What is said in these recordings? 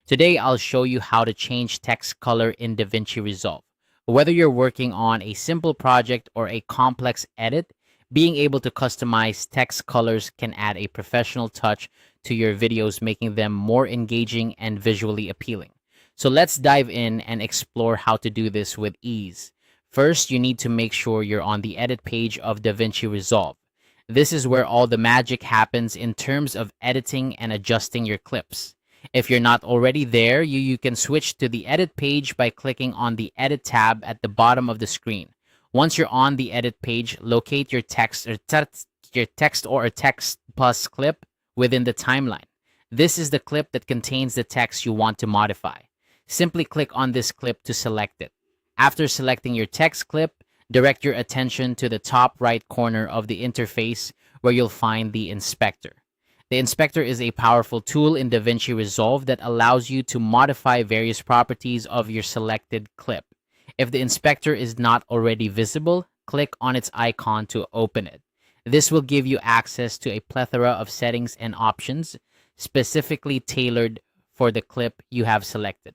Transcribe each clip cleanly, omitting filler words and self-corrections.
Today, I'll show you how to change text color in DaVinci Resolve. Whether you're working on a simple project or a complex edit, being able to customize text colors can add a professional touch to your videos, making them more engaging and visually appealing. So let's dive in and explore how to do this with ease. First, you need to make sure you're on the edit page of DaVinci Resolve. This is where all the magic happens in terms of editing and adjusting your clips. If you're not already there, you can switch to the edit page by clicking on the edit tab at the bottom of the screen. Once you're on the edit page, locate your text or a text plus clip within the timeline. This is the clip that contains the text you want to modify. Simply click on this clip to select it. After selecting your text clip, direct your attention to the top right corner of the interface where you'll find the inspector. The inspector is a powerful tool in DaVinci Resolve that allows you to modify various properties of your selected clip. If the inspector is not already visible, click on its icon to open it. This will give you access to a plethora of settings and options specifically tailored for the clip you have selected.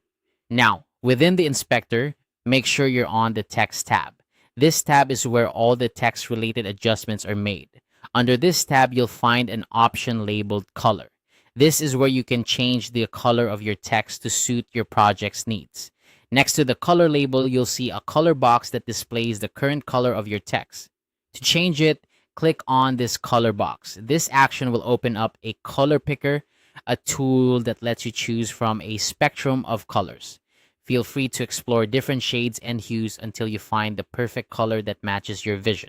Now, within the inspector, make sure you're on the text tab. This tab is where all the text-related adjustments are made. Under this tab, you'll find an option labeled color. This is where you can change the color of your text to suit your project's needs. Next to the color label, you'll see a color box that displays the current color of your text. To change it, click on this color box. This action will open up a color picker, a tool that lets you choose from a spectrum of colors. Feel free to explore different shades and hues until you find the perfect color that matches your vision.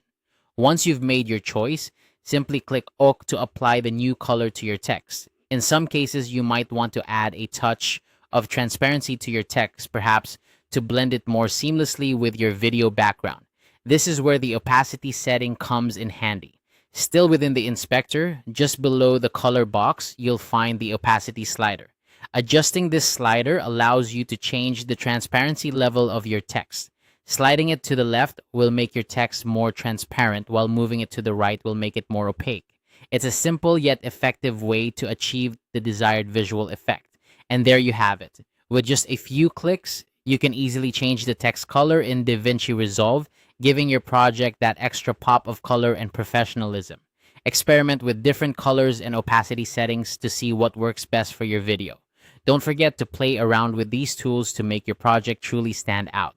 Once you've made your choice, simply click OK to apply the new color to your text. In some cases, you might want to add a touch of transparency to your text, perhaps to blend it more seamlessly with your video background. This is where the opacity setting comes in handy. Still within the inspector, just below the color box, you'll find the opacity slider. Adjusting this slider allows you to change the transparency level of your text. Sliding it to the left will make your text more transparent, while moving it to the right will make it more opaque. It's a simple yet effective way to achieve the desired visual effect. And there you have it. With just a few clicks, you can easily change the text color in DaVinci Resolve, giving your project that extra pop of color and professionalism. Experiment with different colors and opacity settings to see what works best for your video. Don't forget to play around with these tools to make your project truly stand out.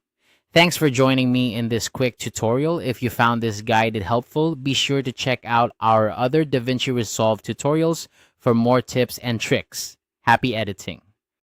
Thanks for joining me in this quick tutorial. If you found this guide helpful, be sure to check out our other DaVinci Resolve tutorials for more tips and tricks. Happy editing!